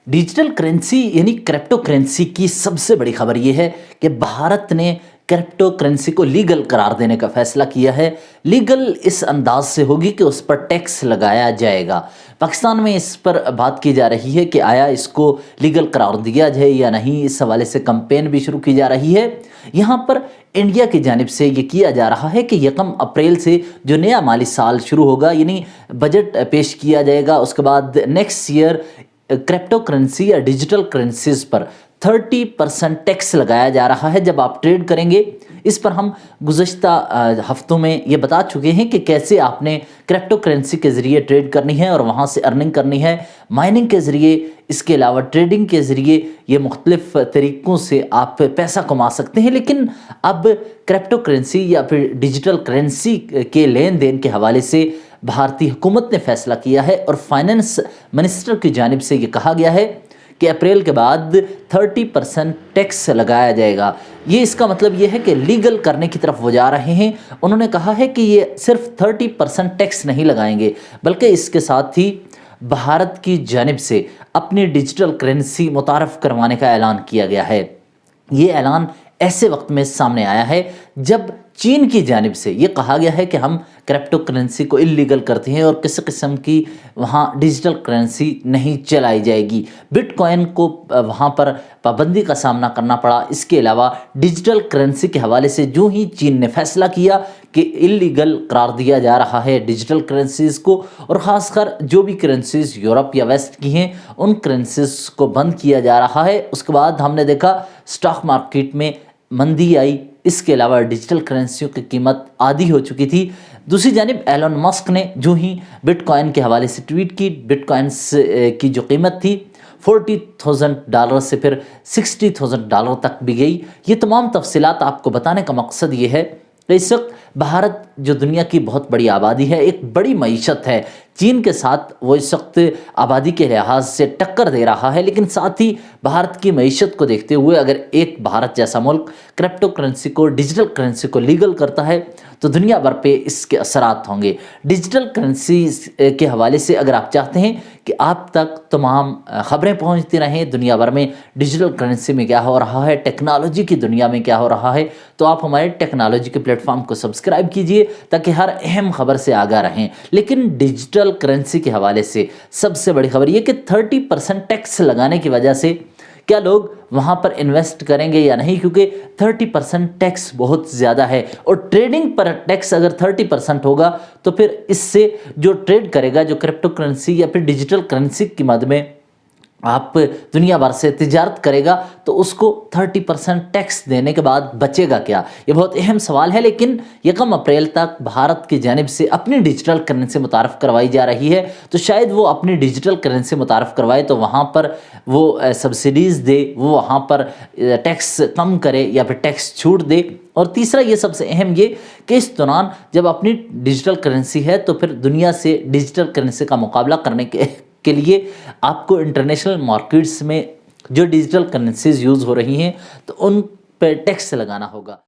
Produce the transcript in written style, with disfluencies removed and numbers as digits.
Digital currency यानी crypto currency की सबसे बड़ी खबर ये है कि भारत ने क्रिप्टो करेंसी को लीगल करार देने का फैसला किया है। लीगल इस अंदाज से होगी कि उस पर टैक्स लगाया जाएगा। पाकिस्तान में इस पर बात की जा रही है कि आया इसको लीगल करार दिया जाए या नहीं। इस हवाले से कैंपेन भी शुरू की जा रही है। यहाँ पर इंडिया की जानिब से ये किया जा रहा है कि 1 अप्रैल से जो नया माली साल शुरू होगा, यानी बजट पेश किया जाएगा, उसके बाद नेक्स्ट ईयर क्रिप्टो करेंसी या डिजिटल करेंसीज पर 30% टैक्स लगाया जा रहा है जब आप ट्रेड करेंगे। इस पर हम गुज़श्ता हफ्तों में ये बता चुके हैं कि कैसे आपने क्रिप्टो करेंसी के ज़रिए ट्रेड करनी है और वहाँ से अर्निंग करनी है, माइनिंग के ज़रिए, इसके अलावा ट्रेडिंग के ज़रिए। ये मुख्तलिफ़ तरीक़ों से आप पैसा कमा सकते हैं। लेकिन अब क्रिप्टो करेंसी या फिर डिजिटल करेंसी के लेन देन के हवाले से भारतीय हुकूमत ने फ़ैसला किया है और फाइनेंस मिनिस्टर की जानिब से ये कहा गया है कि अप्रैल के बाद 30% टैक्स लगाया जाएगा। ये इसका मतलब ये है कि लीगल करने की तरफ वो जा रहे हैं। उन्होंने कहा है कि ये सिर्फ 30% टैक्स नहीं लगाएंगे, बल्कि इसके साथ ही भारत की जानिब से अपनी डिजिटल करेंसी मुतारफ़ करवाने का ऐलान किया गया है। ये ऐलान ऐसे वक्त में सामने आया है जब चीन की जानिब से ये कहा गया है कि हम क्रिप्टो करेंसी को इल्लीगल करते हैं और किसी किस्म की वहाँ डिजिटल करेंसी नहीं चलाई जाएगी। बिटकॉइन को वहाँ पर पाबंदी का सामना करना पड़ा। इसके अलावा डिजिटल करेंसी के हवाले से जो ही चीन ने फैसला किया कि इल्लीगल करार दिया जा रहा है डिजिटल करेंसीज़ को, और ख़ासकर जो भी करेंसीज़ यूरोप या वेस्ट की हैं उन करेंसीज़ को बंद किया जा रहा है। उसके बाद हमने देखा स्टॉक मार्केट में मंदी आई। इसके अलावा डिजिटल करेंसियों की कीमत आधी हो चुकी थी। दूसरी जानिब एलन मस्क ने जो ही बिटकॉइन के हवाले से ट्वीट की, बिटकॉइन्स की जो कीमत थी $40,000 से फिर $60,000 तक भी गई। ये तमाम तफसीलात आपको बताने का मकसद ये है कि इस वक्त भारत जो दुनिया की बहुत बड़ी आबादी है, एक बड़ी मईशत है, चीन के साथ वो इस वक्त आबादी के लिहाज से टक्कर दे रहा है। लेकिन साथ ही भारत की मईशत को देखते हुए अगर एक भारत जैसा मुल्क क्रिप्टो करेंसी को, डिजिटल करेंसी को लीगल करता है तो दुनिया भर पे इसके असरात होंगे। डिजिटल करेंसी के हवाले से अगर आप चाहते हैं कि आप तक तमाम ख़बरें पहुंचती रहें दुनिया भर में, डिजिटल करेंसी में क्या हो रहा है, टेक्नोलॉजी की दुनिया में क्या हो रहा है, तो आप हमारे टेक्नोलॉजी के प्लेटफॉर्म को सब्सक्राइब कीजिए ताकि हर अहम खबर से आगाह रहें। लेकिन डिजिटल करेंसी के हवाले से सबसे बड़ी खबर यह कि 30% टैक्स लगाने की वजह से क्या लोग वहाँ पर इन्वेस्ट करेंगे या नहीं, क्योंकि 30% टैक्स बहुत ज़्यादा है। और ट्रेडिंग पर टैक्स अगर 30% होगा तो फिर इससे जो ट्रेड करेगा, जो क्रिप्टो करेंसी या फिर डिजिटल करेंसी की मद में आप दुनिया भर से तिजारत करेगा, तो उसको 30% टैक्स देने के बाद बचेगा क्या? ये बहुत अहम सवाल है। लेकिन 1 अप्रैल तक भारत की जानिब से अपनी डिजिटल करेंसी मुतारफ़ करवाई जा रही है, तो शायद वो अपनी डिजिटल करेंसी मुतारफ़ करवाए तो वहाँ पर वो सब्सिडीज़ दे, वो वहाँ पर टैक्स कम करे या फिर टैक्स छूट दे। और तीसरा ये सबसे अहम ये कि इस दौरान जब अपनी डिजिटल करेंसी है तो फिर दुनिया से डिजिटल करेंसी का मुकाबला करने के लिए आपको इंटरनेशनल मार्केट्स में जो डिजिटल करेंसीज यूज़ हो रही हैं तो उन पर टैक्स लगाना होगा।